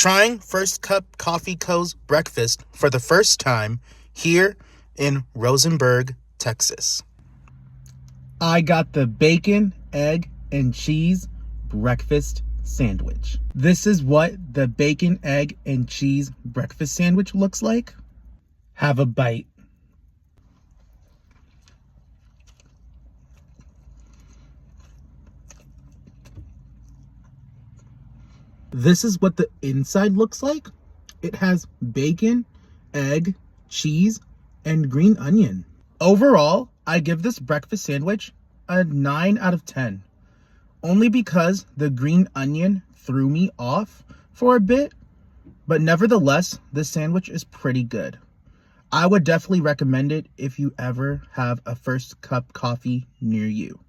trying First Cup Coffee Co.'s breakfast for the first time here in Rosenberg, Texas. I got the bacon, egg, and cheese breakfast sandwich. This is what the bacon, egg, and cheese breakfast sandwich looks like. Have a bite. This is what the inside looks like. It has bacon, egg, cheese, and green onion. Overall, I give this breakfast sandwich a 9 out of 10. Only because the green onion threw me off for a bit, but nevertheless, this sandwich is pretty good. I would definitely recommend it if you ever have a First Cup coffee near you.